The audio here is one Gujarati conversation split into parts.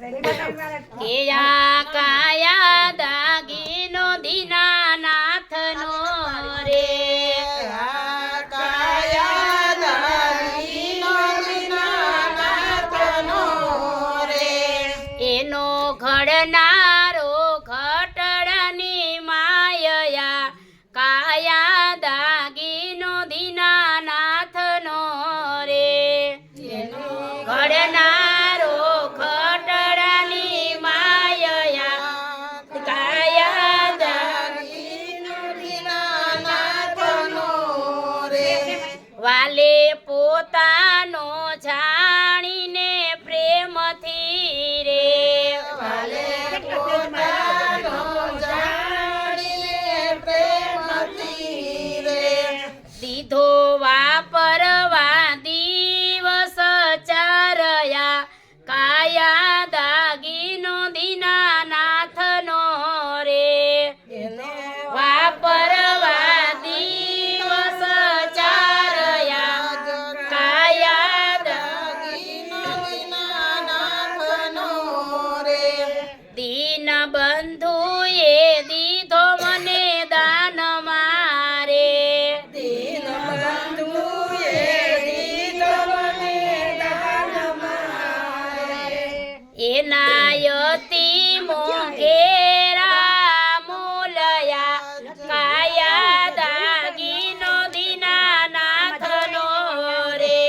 કે આ કાયા દાગીનો દીનાનાથનો રે એનો ઘડનારો ઘટડાની માયયા કાયા દાગીનો દીનાનાથનો રે ઘડનારો ઘટડાની માયયા કાયા દાગીનો દીનાનાથનો રે વાલે પોતાનો જાણીને પ્રેમથી રે વાલે પોતાનો જાણીને પ્રેમથી રે દીધો વાપરવા દિવસ ચારયા કાયા દાગીનો દીનાનાથનો રે વાપરવા દિવસ ચારયા કાયા દાગીનો દીનાનાથનો રે દીન બંધુએ દીધો મને દાન મારે દીન બંધુએ દીધો મને દાન મારે એના યતીમો ઘેરા મૂલયા કાયા દાગીનો દીનાનાથનો રે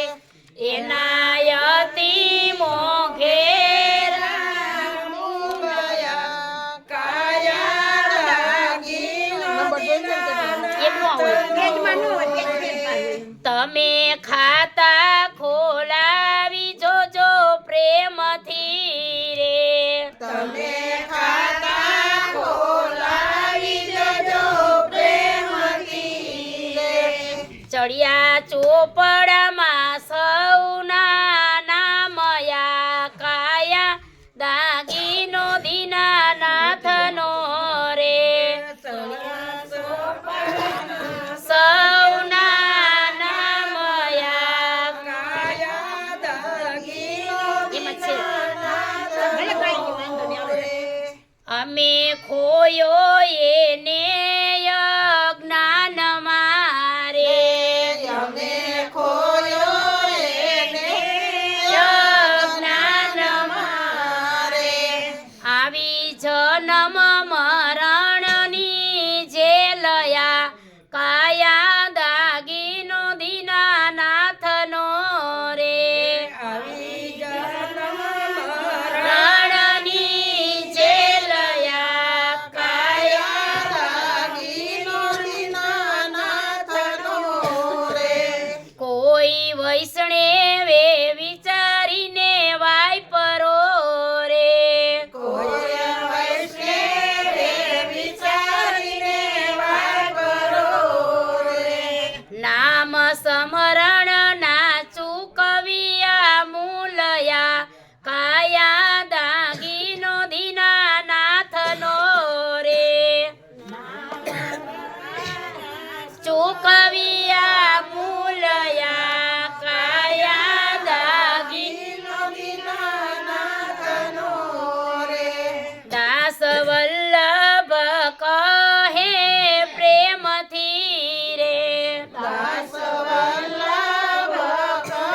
એના યતીમો ઘેરા મૂલયા કાયા દાગીનો તમે ખાતા ખોલાવી જોજો પ્રેમથી રે તમે ખાતા ખોલાવી જોજો પ્રેમથી રે ચડિયા ચોપડામાં સૌના નામયા કાયા દાગીનો દીનાનાથનો રે સૌના નામયા કાયા દાગીનો અમે ખોયો એને અજ્ઞાન મારે અમે ખોયો એને અજ્ઞાન મારે આવી જન્મ મરણની જેલયા કાયા દાગીનો દીનાનાથનો રે આવી જન્મ મરણની જેલયા કાયા દાગીનો દીનાનાથનો રે કોઈ વૈષ્ણવે વિચારીને વાયપરો રે કોઈ વૈષ્ણવે વિચારીને વાયપરો રે નામ સમરણ ના ચૂકવ્યા મૂલયા કાયા દાગીનો દીનાનાથનો રે ચૂકવ્યા મૂલયા કાયા દાગીનો દીનાનાથનો રે દાસ વલ્લભ કહે પ્રેમથી રે દાસ વલ્લભ કહે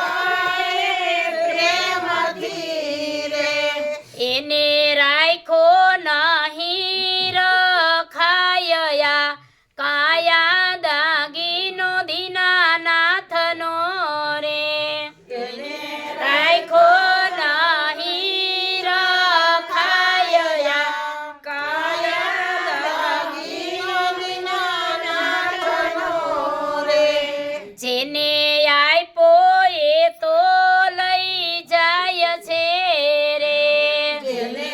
પ્રેમથી રે એને રાખો નહીં રખાયા કાયા દાગીનો દીનાનાથનો રે રાખો નહીં રખાયા કાયા દાગીનો દીનાનાથનો રે જેને આપ્યો એ તો લઈ જાય છે રે જેને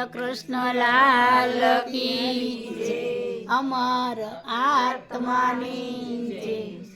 કૃષ્ણ લાલ કી જય. અમર આત્માની જય.